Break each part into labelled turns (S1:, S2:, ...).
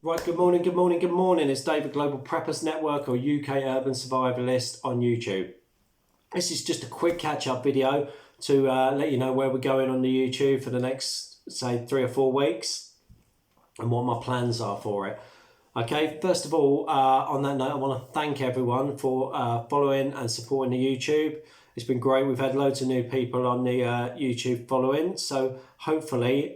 S1: Right, good morning, good morning, good morning. It's David Global Preppers Network or UK Urban Survivalist on YouTube. This is just a quick catch-up video to let you know where we're going on the YouTube for the next, say, 3 or 4 weeks and what my plans are for it. Okay, first of all, on that note, I want to thank everyone for following and supporting the YouTube. It's been great. We've had loads of new people on the YouTube following, so hopefully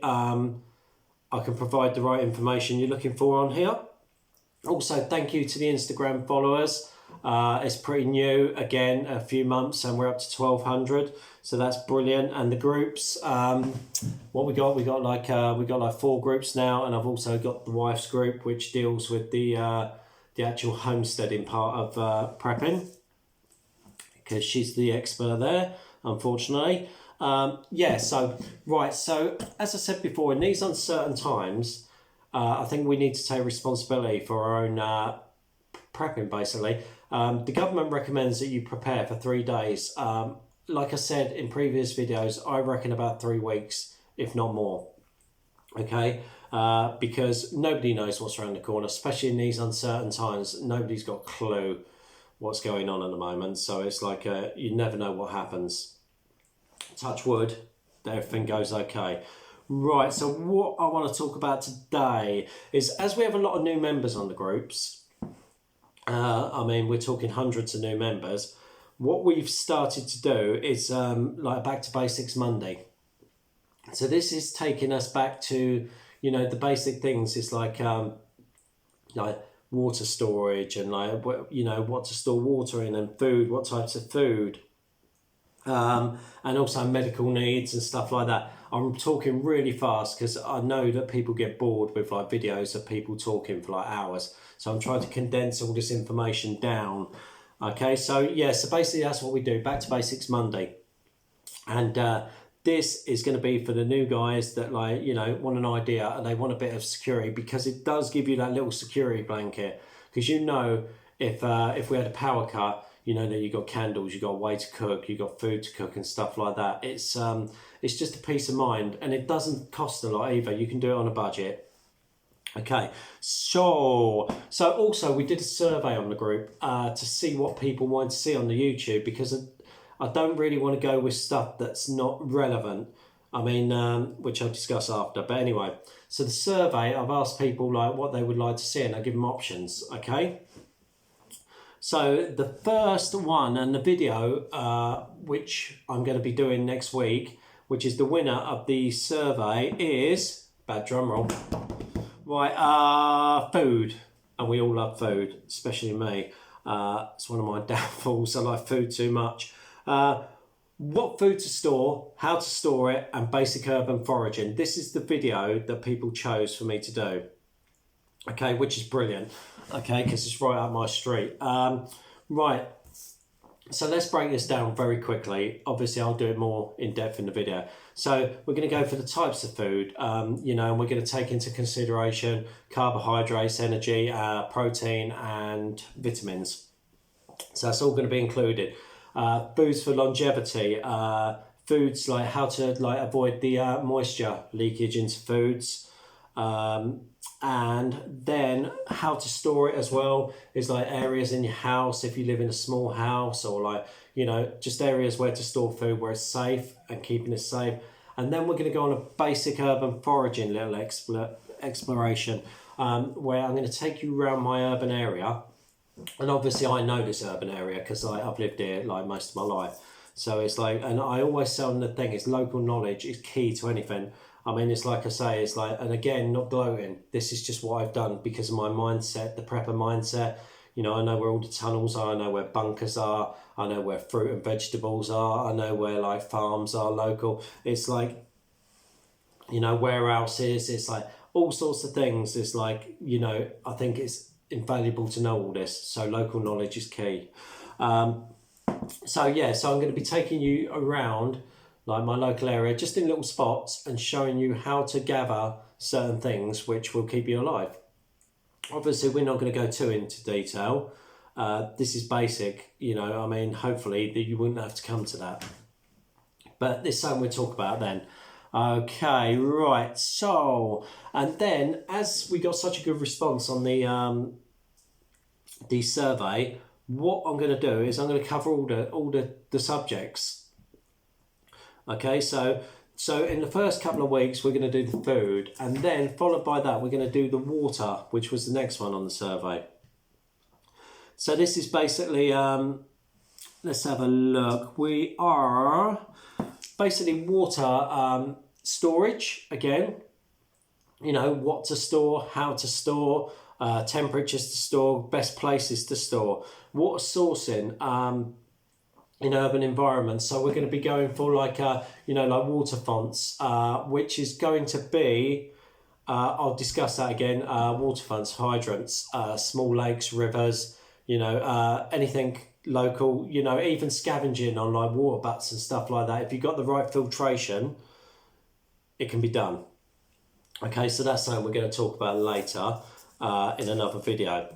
S1: I can provide the right information you're looking for on here. Also, thank you to the Instagram followers. It's pretty new, again, a few months, and we're up to 1,200, so that's brilliant. And the groups, what we got like 4 groups now, and I've also got the wife's group, which deals with the actual homesteading part of prepping, because she's the expert there, unfortunately. So as I said before, in these uncertain times, I think we need to take responsibility for our own prepping, basically. The government recommends that you prepare for 3 days. Like I said in previous videos, I reckon about 3 weeks, if not more. Okay, because nobody knows what's around the corner, especially in these uncertain times. Nobody's got a clue what's going on at the moment. So it's like you never know what happens. Touch wood, everything goes okay. Right, so what I want to talk about today is, as we have a lot of new members on the groups, we're talking hundreds of new members, what we've started to do is like Back to Basics Monday. So this is taking us back to, the basic things. It's like water storage and what to store water in, and food, what types of food. And also medical needs and stuff like that. I'm talking really fast because I know that people get bored with videos of people talking for hours. So I'm trying to condense all this information down. Okay, so basically that's what we do, Back to Basics Monday. And this is going to be for the new guys that want an idea and they want a bit of security, because it does give you that little security blanket. Because if we had a power cut, that you got candles, you got a way to cook, you got food to cook and stuff like that. It's just a peace of mind, and it doesn't cost a lot either. You can do it on a budget. Okay, so also we did a survey on the group to see what people want to see on the YouTube, because I don't really want to go with stuff that's not relevant. Which I'll discuss after. But anyway, so the survey, I've asked people what they would like to see, and I give them options. Okay. So the first one, and the video, which I'm going to be doing next week, which is the winner of the survey, is, bad drum roll, right, food. And we all love food, especially me. It's one of my downfalls. I like food too much. What food to store, how to store it, and basic urban foraging. This is the video that people chose for me to do. Okay, which is brilliant. Okay, because it's right up my street. Right, so let's break this down very quickly. Obviously, I'll do it more in depth in the video. So we're going to go for the types of food, and we're going to take into consideration carbohydrates, energy, protein, and vitamins. So that's all going to be included. Foods for longevity, foods like how to avoid the moisture leakage into foods. And then how to store it as well is areas in your house, if you live in a small house, or just areas where to store food where it's safe and keeping it safe. And then we're going to go on a basic urban foraging little exploration, where I'm going to take you around my urban area. And obviously I know this urban area because I've lived here most of my life. So it's and I always say on the thing is local knowledge is key to anything. It's like I say, and again, not gloating. This is just what I've done because of my mindset, the prepper mindset. I know where all the tunnels are. I know where bunkers are. I know where fruit and vegetables are. I know where farms are local. It's warehouses. It's all sorts of things. It's I think it's invaluable to know all this. So local knowledge is key. So I'm going to be taking you around my local area, just in little spots, and showing you how to gather certain things which will keep you alive. Obviously, we're not going to go too into detail. This is basic, hopefully that you wouldn't have to come to that. But there's something we'll talk about then. Okay, right. So, and then as we got such a good response on the survey, what I'm going to do is I'm going to cover all the subjects. Okay, so in the first couple of weeks we're going to do the food, and then followed by that we're going to do the water, which was the next one on the survey. So this is basically let's have a look. We are basically water storage again. You know, what to store, how to store, temperatures to store, best places to store, water sourcing in urban environments. So we're going to be going for like water fonts, which is going to be I'll discuss that again. Water fonts, hydrants, small lakes, rivers, anything local, even scavenging on like water butts and stuff like that. If you've got the right filtration, it can be done. Okay, so that's something we're going to talk about later in another video.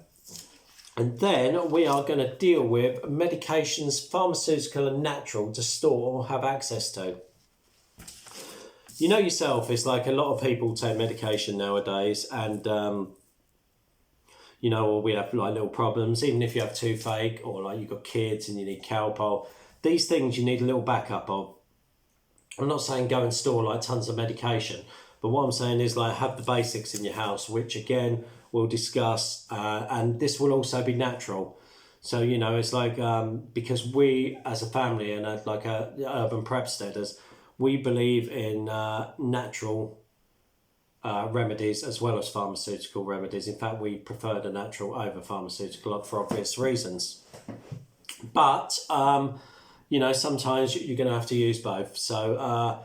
S1: And then we are going to deal with medications, pharmaceutical and natural, to store or have access to. You know yourself, it's like a lot of people take medication nowadays, and or we have like little problems, even if you have toothache or like you've got kids and you need Calpol. These things you need a little backup of. I'm not saying go and store like tons of medication, but what I'm saying is like have the basics in your house, which again we'll discuss, and this will also be natural. So it's like because we as a family and like urban prepsteaders, we believe in natural remedies as well as pharmaceutical remedies. In fact, we prefer the natural over pharmaceutical for obvious reasons. But sometimes you're going to have to use both. So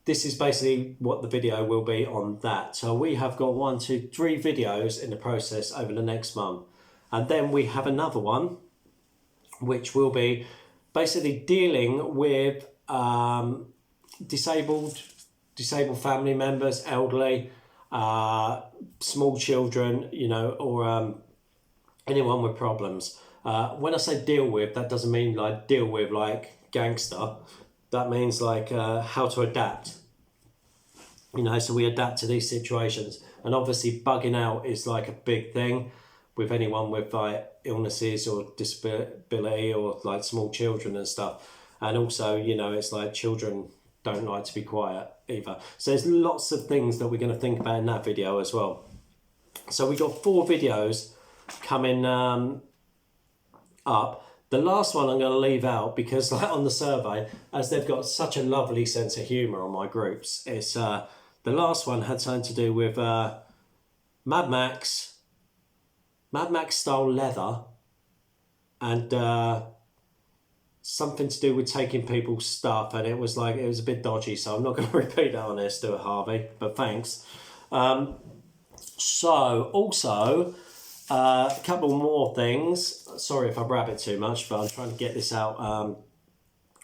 S1: this is basically what the video will be on that. So we have got 1, 2, 3 videos in the process over the next month. And then we have another one, which will be basically dealing with disabled family members, elderly, small children, or anyone with problems. When I say deal with, that doesn't mean like deal with like gangster. That means like how to adapt. So we adapt to these situations. And obviously bugging out is like a big thing with anyone with like illnesses or disability or like small children and stuff. And also, it's like children don't like to be quiet either. So there's lots of things that we're going to think about in that video as well. So we got 4 videos coming up. The last one I'm going to leave out because like on the survey, as they've got such a lovely sense of humour on my groups, it's the last one had something to do with Mad Max style leather, and something to do with taking people's stuff, and it was a bit dodgy, so I'm not going to repeat that on there, Stuart Harvey, but thanks. So also a couple more things. Sorry if I rabbit too much, but I'm trying to get this out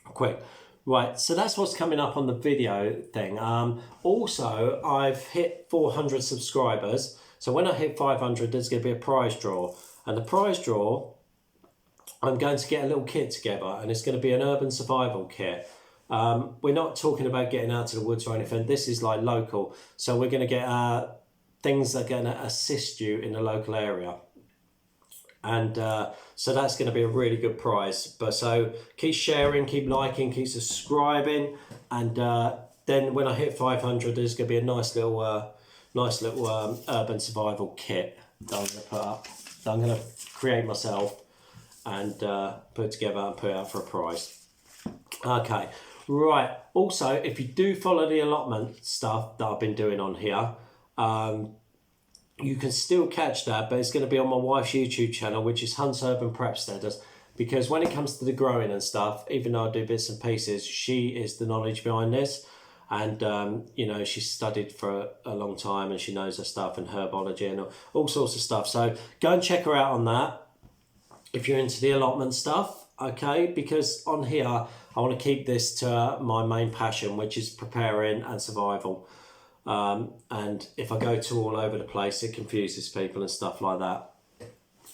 S1: quick. Right, so that's what's coming up on the video thing. Also, I've hit 400 subscribers. So when I hit 500, there's going to be a prize draw. And the prize draw, I'm going to get a little kit together, and it's going to be an urban survival kit. We're not talking about getting out to the woods or anything. This is like local. So we're going to get things that are going to assist you in the local area. And so that's going to be a really good prize. But so keep sharing, keep liking, keep subscribing, and then when I hit 500, there's going to be a nice little urban survival kit that I'm going to put up. That I'm going to create myself and put together and put out for a prize. Okay, right. Also, if you do follow the allotment stuff that I've been doing on here, you can still catch that, but it's going to be on my wife's YouTube channel, which is Hunt's Urban Prepsteaders, because when it comes to the growing and stuff, even though I do bits and pieces, she is the knowledge behind this. And, she's studied for a long time, and she knows her stuff and herbology and all sorts of stuff. So go and check her out on that if you're into the allotment stuff, okay? Because on here, I want to keep this to my main passion, which is preparing and survival. And if I go too all over the place, it confuses people and stuff like that.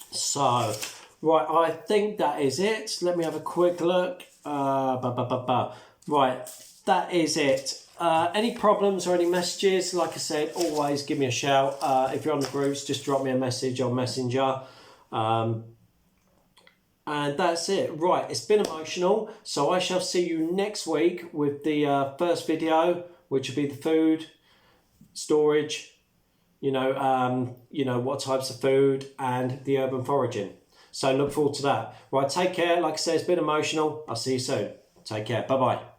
S1: So, right, I think that is it. Let me have a quick look. Right, that is it. Any problems or any messages, like I said, always give me a shout. If you're on the groups, just drop me a message on Messenger. And that's it. Right, it's been emotional. So I shall see you next week with the first video, which will be the food storage, what types of food and the urban foraging. So look forward to that. Right, take care. Like I said, it's been emotional. I'll see you soon. Take care. Bye-bye.